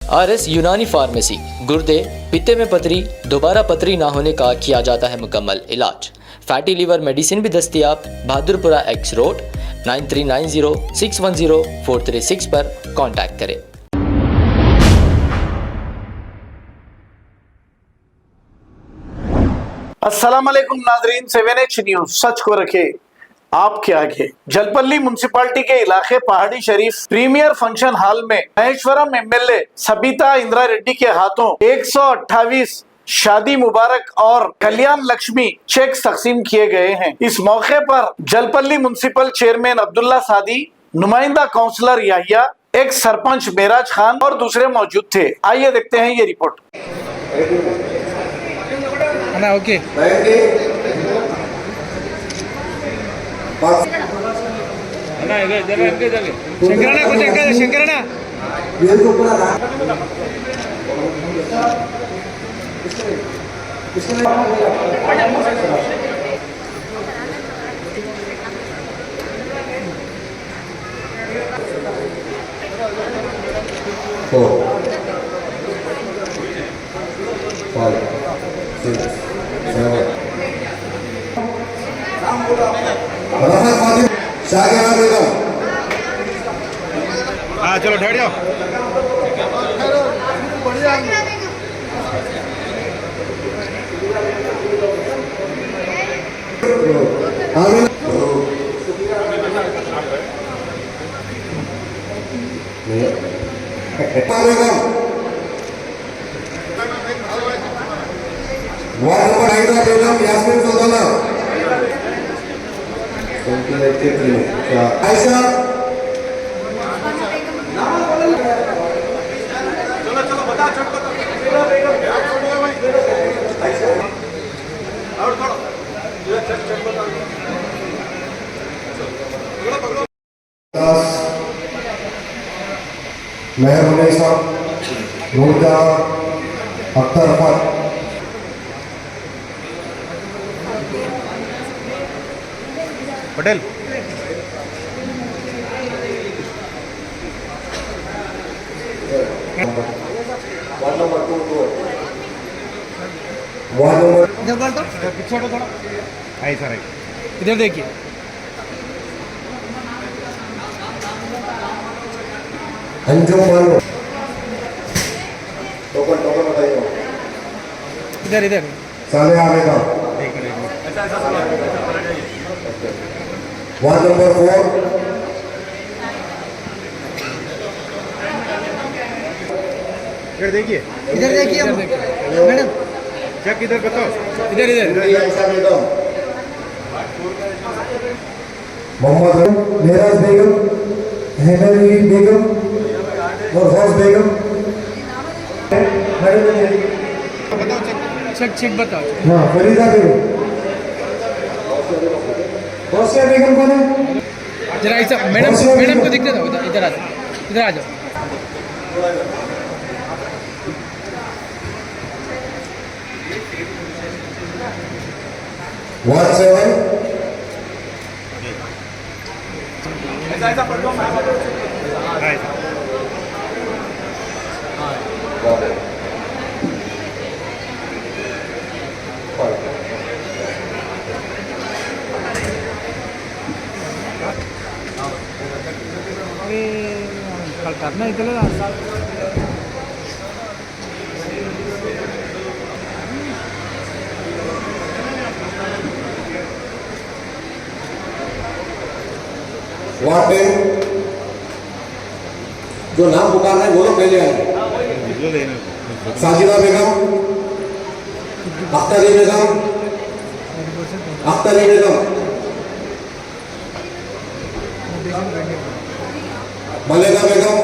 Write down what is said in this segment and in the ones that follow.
RS Unani pharmacy, गुर्दे, पित्ते में पथरी, दोबारा पथरी ना होने का किया जाता है मुकम्मल इलाज। फैटी लीवर मेडिसिन भी दस्तियाब। बहादुरपुरा X रोड 9390610436 पर कांटेक्ट करें। अस्सलाम वालेकुम नाजरीन, 7H न्यूज सच को रखे आपके आगे। जलपल्ली म्युनिसिपालिटी के इलाके पहाड़ी शरीफ प्रीमियर फंक्शन हॉल में महेश्वरम MLA सबिता इंदिरा रेड्डी के हाथों 128 शादी मुबारक और कल्याण लक्ष्मी चेक तकसीम किए गए हैं। इस मौके पर जलपल्ली म्युनिसिपल चेयरमैन अब्दुल्ला सादी, नुमाइंदा काउंसलर याहिया, एक सरपंच मेराज खान और दूसरे मौजूद थे। आइए देखते हैं ये रिपोर्ट। ओके శంకరణ కొంచెం కదా శంకరణ चलो ठहर जाओ। मेहर साहब, रोजा अख्तर पटेल पिछड़ थोड़ा आई सर, इधर देखिए। अंजुम मानो टोकन बताइए। इधर इधर साले आवेगा। वार्ड नंबर 4 इधर देखिए, मैडम चेक इधर बताओ। इधर मोहम्मद मेराज बेगम, हेनरी बेगम और हौस बेगम। चेक बताओ। हाँ, फरीदा बेगम। हौसिया बेगम कौन है? जरा ऐसा मैडम को दिखते दो। इधर आ जाओ। वार्ड 7 करना इधर वार्ड 10 जो नाम पुकारना है वो लोग पहले आए। साजिदा बेगम, अख्तरी बेगम, मलेगा बेगम,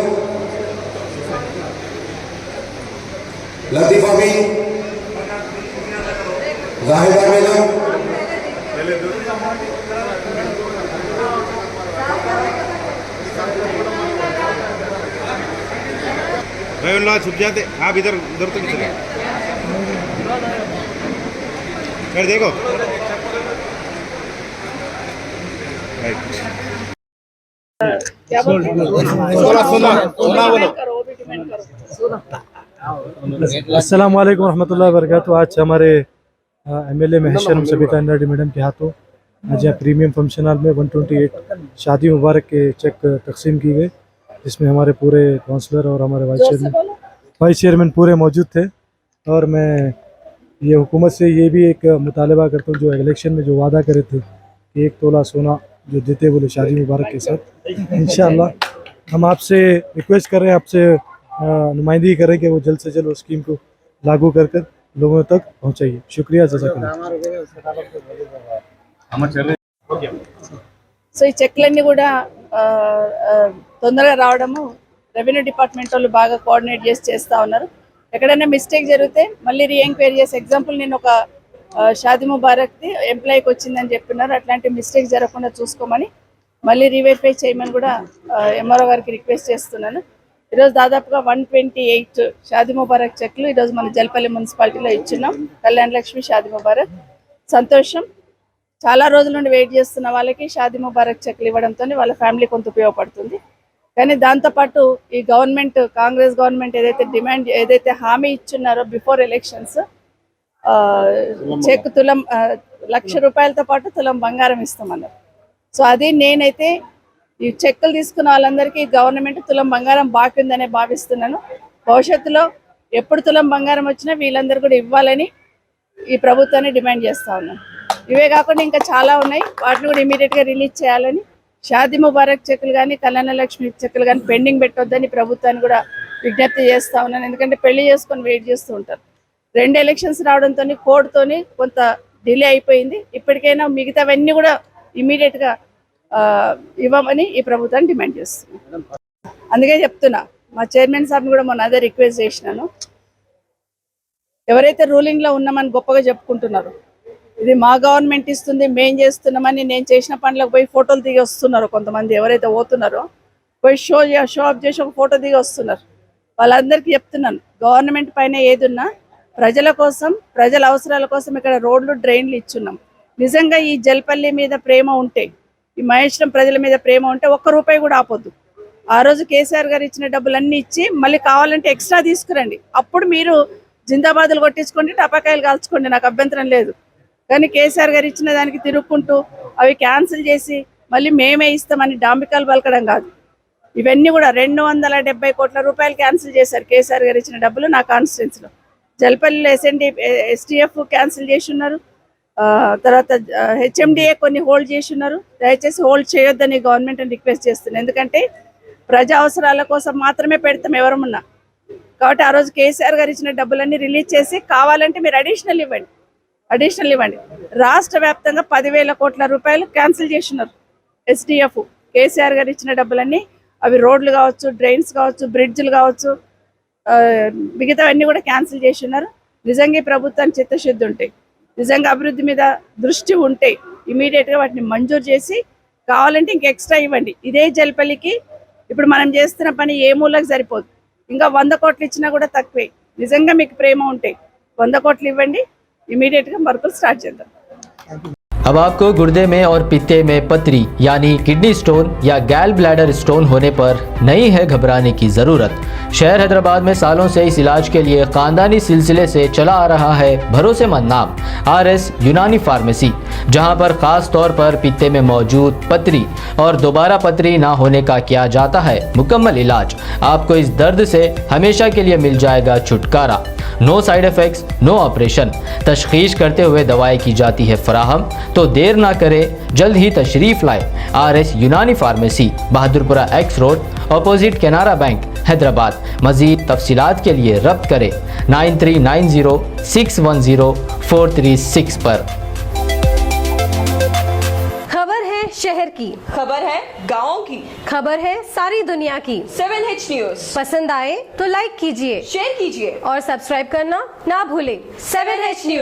लतीफा बी, जाहिदा बेगम, छुप जाते आप। इधर तो चले देखो। क्या बोलते हैं डिमांड करो, वो भी डिमांड करो। अस्सलाम वालेकुम रहमतुल्लाहि व बरकातहू। आज हमारे एमएलए महशरम सबिता इंद्रारेड्डी मैडम के हाथों आज यहाँ प्रीमियम फंक्शन हॉल में 128 शादी मुबारक के चेक तकसीम की गए, जिसमें हमारे पूरे काउंसलर और हमारे वाइस चेयरमैन पूरे मौजूद थे। और मैं ये हुकूमत से ये भी एक मुतालबा करता हूँ, जो इलेक्शन में जो वादा करे थे कि 1 तोला सोना जो देते बोले शादी मुबारक के साथ, इंशाअल्लाह हम आपसे रिक्वेस्ट कर रहे हैं, आपसे नुमाइंदगी कर रहे हैं कि वो जल्द से जल्द उस स्कीम को लागू कर कर लोगों तक पहुँचाइए। शुक्रिया, जज़ाकल्लाह। సో ఈ చెక్లన్నీ కూడా తొందరగా రావడము రెవెన్యూ డిపార్ట్మెంట్ వాళ్ళు బాగా కోఆర్డినేట్ చేసి చేస్తూ ఉన్నారు. ఎక్కడైనా మిస్టేక్ జరిగితే మళ్ళీ రీఎంక్వైరీ చేసి, ఎగ్జాంపుల్ నేను ఒక షాదీ ముబారక్ది ఎంప్లాయీకి వచ్చిందని చెప్తున్నారు, అట్లాంటి మిస్టేక్ జరగకుండా చూసుకోమని మళ్ళీ రీవెరిఫై చేయమని కూడా ఎంఆర్ఓ గారికి రిక్వెస్ట్ చేస్తున్నాను. ఈరోజు దాదాపుగా 128 షాదీ ముబారక్ చెక్లు ఈరోజు మన జల్పల్లి మున్సిపాలిటీలో ఇచ్చున్నాం. కళ్యాణ లక్ష్మి షాదీ ముబారక్, సంతోషం. చాలా రోజుల నుండి వెయిట్ చేస్తున్న వాళ్ళకి షాదీ ముబారక్ చెక్లు ఇవ్వడంతో వాళ్ళ ఫ్యామిలీ కొంత ఉపయోగపడుతుంది. కానీ దాంతోపాటు ఈ గవర్నమెంట్, కాంగ్రెస్ గవర్నమెంట్ ఏదైతే హామీ ఇచ్చున్నారో బిఫోర్ ఎలక్షన్స్, చెక్ తులం ₹1,00,000 పాటు తులం బంగారం ఇస్తామన్నారు. సో అది నేనైతే ఈ చెక్కులు తీసుకున్న వాళ్ళందరికీ గవర్నమెంట్ తులం బంగారం బాకీ ఉందనే భావిస్తున్నాను. భవిష్యత్తులో ఎప్పుడు తులం బంగారం వచ్చినా వీళ్ళందరూ కూడా ఇవ్వాలని ఈ ప్రభుత్వాన్ని డిమాండ్ చేస్తా ఉన్నాను. ఇవే కాకుండా ఇంకా చాలా ఉన్నాయి, వాటిని కూడా ఇమీడియట్గా రిలీజ్ చేయాలని, షాదీ ముబారక్ చెక్కులు కానీ కళ్యాణ లక్ష్మి చెక్కులు కానీ పెండింగ్ పెట్టొద్దని ప్రభుత్వాన్ని కూడా విజ్ఞప్తి చేస్తా ఉన్నాను. ఎందుకంటే పెళ్లి చేసుకొని వెయిట్ చేస్తూ ఉంటారు. 2 ఎలక్షన్స్ రావడంతో కోర్టుతోని కొంత డిలే అయిపోయింది. ఇప్పటికైనా మిగతావన్నీ కూడా ఇమీడియట్గా ఇవ్వమని ఈ ప్రభుత్వాన్ని డిమాండ్ చేస్తున్నాను. అందుకే చెప్తున్నా, మా చైర్మన్ సార్ని కూడా మొన్న అదే రిక్వెస్ట్ చేసినాను. ఎవరైతే రూలింగ్లో ఉన్నామని గొప్పగా చెప్పుకుంటున్నారు, ఇది మా గవర్నమెంట్ ఇస్తుంది, మేం చేస్తున్నామని నేను చేసిన పనులకు పోయి ఫోటోలు దిగి వస్తున్నారు. కొంతమంది ఎవరైతే పోతున్నారో పోయి షో అప్ చేసి ఒక ఫోటో దిగి వస్తున్నారు. వాళ్ళందరికీ చెప్తున్నాను, గవర్నమెంట్ పైన ఏదున్నా ప్రజల కోసం, ప్రజల అవసరాల కోసం ఇక్కడ రోడ్లు, డ్రైన్లు ఇచ్చున్నాం. నిజంగా ఈ జల్పల్లి మీద ప్రేమ ఉంటే, ఈ మహేశ్వరం ప్రజల మీద ప్రేమ ఉంటే ₹1 కూడా ఆపొద్దు. ఆ రోజు కేసీఆర్ గారు ఇచ్చిన డబ్బులన్నీ ఇచ్చి మళ్ళీ కావాలంటే ఎక్స్ట్రా తీసుకురండి. అప్పుడు మీరు జిందాబాదులు కొట్టించుకోండి, టపాకాయలు కాల్చుకోండి, నాకు అభ్యంతరం లేదు. కానీ కేసీఆర్ గారు ఇచ్చిన దానికి తిరుక్కుంటూ అవి క్యాన్సిల్ చేసి మళ్ళీ మేమే ఇస్తామని డాంబికాలు పలకడం కాదు. ఇవన్నీ కూడా ₹270 కోట్ల క్యాన్సిల్ చేశారు కేసీఆర్ గారు ఇచ్చిన డబ్బులు నా కాన్స్టిట్యున్సీలో. జల్పల్లిలో ఎస్టీఎఫ్ క్యాన్సిల్ చేసి ఉన్నారు, తర్వాత హెచ్ఎండిఏ కొన్ని హోల్డ్ చేసి ఉన్నారు. దయచేసి హోల్డ్ చేయొద్దని గవర్నమెంట్ అని రిక్వెస్ట్ చేస్తున్నాను. ఎందుకంటే ప్రజా అవసరాల కోసం మాత్రమే పెడతాం ఎవరమున్నా. కాబట్టి ఆ రోజు కేసీఆర్ గారు ఇచ్చిన డబ్బులన్నీ రిలీజ్ చేసి కావాలంటే మీరు అడిషనల్ ఇవ్వండి. రాష్ట్ర వ్యాప్తంగా ₹10,000 కోట్ల క్యాన్సిల్ చేస్తున్నారు ఎస్డిఎఫ్. కేసీఆర్ గారు ఇచ్చిన డబ్బులన్నీ, అవి రోడ్లు కావచ్చు, డ్రైన్స్ కావచ్చు, బ్రిడ్జ్లు కావచ్చు, మిగతావన్నీ కూడా క్యాన్సిల్ చేస్తున్నారు. నిజంగా ఈ ప్రభుత్వానికి చిత్తశుద్ధి ఉంటే, నిజంగా అభివృద్ధి మీద దృష్టి ఉంటే ఇమీడియట్గా వాటిని మంజూరు చేసి కావాలంటే ఇంక ఎక్స్ట్రా ఇవ్వండి. ఇదే జల్పల్లికి ఇప్పుడు మనం చేస్తున్న పని ఏ మూలకు సరిపోదు. ఇంకా 100 కోట్లు ఇచ్చినా కూడా తక్కువే. నిజంగా మీకు ప్రేమ ఉంటే 100 కోట్లు ఇవ్వండి, ఇమీడియట్గా వర్కులు స్టార్ట్ చేద్దాం. अब आपको गुर्दे में और पित्ते में पथरी यानी किडनी स्टोन या गैल ब्लैडर स्टोन होने पर नहीं है घबराने की ज़रूरत। शहर हैदराबाद में सालों से इस इलाज के लिए ख़ानदानी सिलसिले से चला आ रहा है भरोसेमंद नाम RS यूनानी फार्मेसी, जहां पर ख़ास तौर पर पित्ते में मौजूद पथरी और दोबारा पथरी ना होने का किया जाता है मुकम्मल इलाज। आपको इस दर्द से हमेशा के लिए मिल जाएगा छुटकारा। No side effects, no operation, तशखीस करते हुए दवाएं की जाती है फराहम। तो देर ना करें, जल्द ही तशरीफ लाए RS Unani pharmacy, Bahadurpura X road, opposite Canara bank, Hyderabad. मजीद तफसीलात के लिए रब्त करें 9390610436 पर। खबर है शहर की, खबर है गाँव की, खबर है सारी दुनिया की। 7H न्यूज पसंद आए तो लाइक कीजिए, शेयर कीजिए और सब्सक्राइब करना ना भूलें। 7H news.